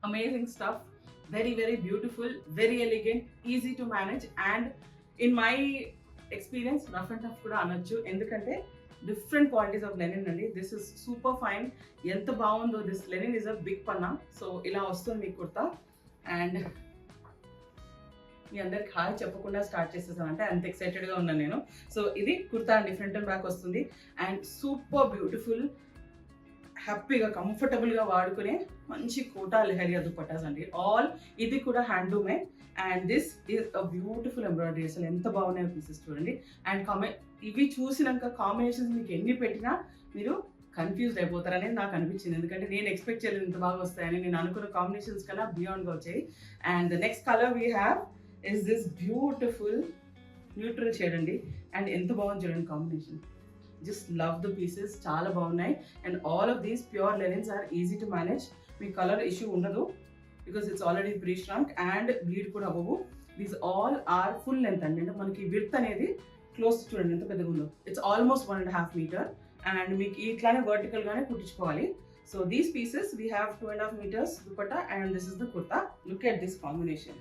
amazing stuff, very beautiful, very elegant, easy to manage, and in my experience rough and tough kuda anachchu endukante different qualities of linen andi. This is super fine, enta baagundo. This linen is a big panna, so ila vastundi mee kurta. And మీ అందరికి hi చెప్పకుండా start చేసేసాను అంటే అంత ఎక్సైటెడ్గా ఉన్నాను నేను. So ఇది కుర్తా అండి, front and back వస్తుంది అండ్ సూపర్ బ్యూటిఫుల్, హ్యాపీగా కంఫర్టబుల్గా వాడుకునే మంచి కోటా లెహరియా దుపట్టాస్ అండి. ఆల్ ఇది కూడా హ్యాండ్లూమే and this is a beautiful embroidery. అసలు ఎంత బాగున్నాయో పీసెస్ చూడండి. అండ్ ఇవి చూసినాక కాంబినేషన్స్ మీకు ఎన్ని పెట్టినా మీరు కన్ఫ్యూజ్డ్ అయిపోతారనేది నాకు అనిపించింది, ఎందుకంటే నేను ఎక్స్పెక్ట్ చేయలేదు ఇంత బాగా వస్తాయని. నేను అనుకున్న కాంబినేషన్స్ కన్నా బియాండ్గా వచ్చాయి. And the next colour we have is this beautiful neutral shade అండి. అండ్ ఎంత బాగుంది చూడండి combination. Just love the pieces, చాలా బాగున్నాయి. And all of these pure linens are easy to manage. మీ కలర్ ఇష్యూ ఉండదు because it's already pre shrunk and bleed కూడా అవ్వవు. These all are full length అండి. అంటే మనకి విడ్త్ అనేది క్లోజ్ చూడండి ఎంత పెద్దగా ఉందో. ఇట్స్ ఆల్మోస్ట్ 1.5 మీటర్ అండ్ మీకు ఇట్లానే వర్టికల్గానే కుట్టించుకోవాలి. So these pieces we have 2.5 meters dupatta and this is the kurta. Look at this combination,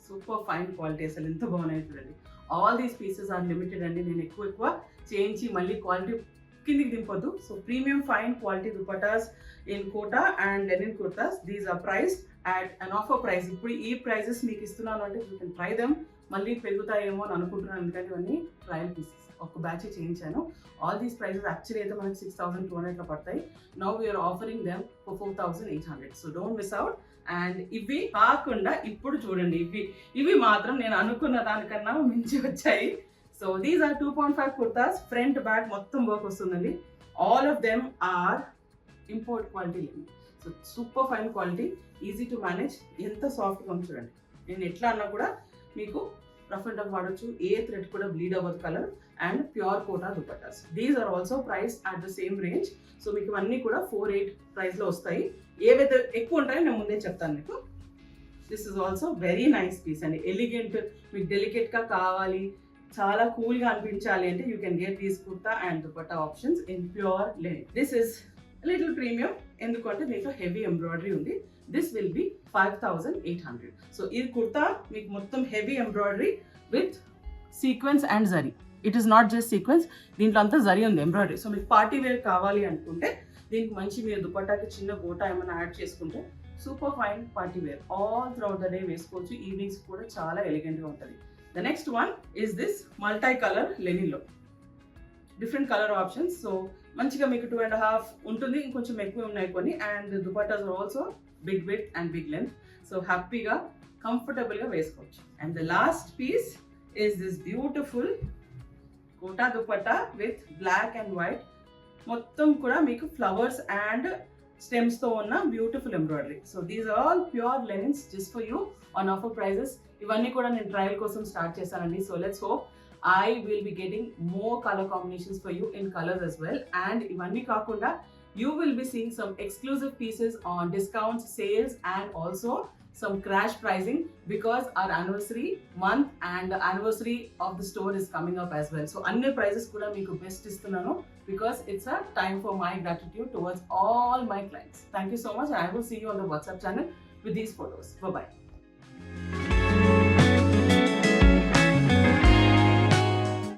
super fine quality. అసలు ఎంత బాగున్నాయి చూడండి. All these pieces are limited అండి. నేను ఎక్కువ చేయించి మళ్ళీ క్వాలిటీ కిందికి దింపొద్దు. So premium fine quality dupattas in Kota and linen kurtas. These are priced at an offer price. ఇప్పుడు ఈ ప్రైజెస్ మీకు ఇస్తున్నాను అంటే యూ కెన్ ట్రై దెమ్. మళ్ళీ పెరుగుతాయేమో అని అనుకుంటున్నాను, ఎందుకంటే ఇవన్నీ ట్రయల్ పీసెస్, ఒక బ్యాచ్ చేయించాను. ఆల్ దీస్ ప్రైజెస్ యాక్చువల్లీ అయితే మనకి 6,200 పడతాయి. Now we are offering them for 4,800. So don't miss out. And ఇవి కాకుండా ఇప్పుడు చూడండి, ఇవి మాత్రం నేను అనుకున్న దానికన్నా మించి వచ్చాయి. So these are 2.5 kurtas. Front back మొత్తం వర్క్ వస్తుందండి. All of them are import quality. So super fine quality, easy to manage. ఎంత సాఫ్ట్గా ఉంది చూడండి. నేను ఎట్లా అన్నా కూడా మీకు రఫ్ అండ్ టఫ్ వాడచ్చు. ఏ థ్రెడ్ కూడా బ్లీడ్ అవ్వదు colour. And pure kota dupattas. These are also price at the same range. So మీకు అన్నీ కూడా 4,800 ప్రైస్లో వస్తాయి. ఏవైతే ఎక్కువ ఉంటాయో నేను ముందే చెప్తాను మీకు. This is also very nice piece అండి. ఎలిగెంట్, మీకు డెలికేట్గా కావాలి, చాలా కూల్గా అనిపించాలి అంటే you can get these kurta and dupatta options in pure linen. This is little premium, ఎందుకంటే దీంట్లో హెవీ ఎంబ్రాయిడరీ ఉంది. This will be 5,800. సో ఈ కుర్తా మీకు మొత్తం heavy embroidery with sequence and zari. It is not just sequence, దీంట్లో అంతా జరీ ఉంది ఎంబ్రాయిడరీ. సో మీకు పార్టీ వేర్ కావాలి అనుకుంటే దీనికి మంచి మీరు దుపట్టాకి చిన్న గోటా ఏమైనా యాడ్ చేసుకుంటే super fine party wear. All throughout the day వేసుకోవచ్చు. ఈవినింగ్స్ కూడా చాలా ఎలిగెంట్గా ఉంటుంది. The next one is this multi colour లెనిన్లో డిఫరెంట్ కలర్ ఆప్షన్స్. సో మంచిగా మీకు 2.5 ఉంటుంది, ఇంకొంచెం ఎక్కువ ఉన్నాయి కొన్ని. And dupattas are also big width and big length. So హ్యాపీగా కంఫర్టబుల్గా వేసుకోవచ్చు. And the last piece is this beautiful Kota dupatta with black and white. మొత్తం కూడా మీకు ఫ్లవర్స్ అండ్ స్టెమ్స్తో ఉన్న beautiful embroidery. So these are all pure linens just for you on offer prices. ఇవన్నీ కూడా నేను ట్రయల్ కోసం స్టార్ట్ చేశానండి. So let's hope I will be getting more color combinations for you in colors as well. And ivanni kaakunda you will be seeing some exclusive pieces on discounts, sales, and also some crash pricing because our anniversary month and the anniversary of the store is coming up as well. So anni prices kuda meeku best istunanu because it's a time for my gratitude towards all my clients. Thank you so much and I will see you on the WhatsApp channel with these photos. Bye bye.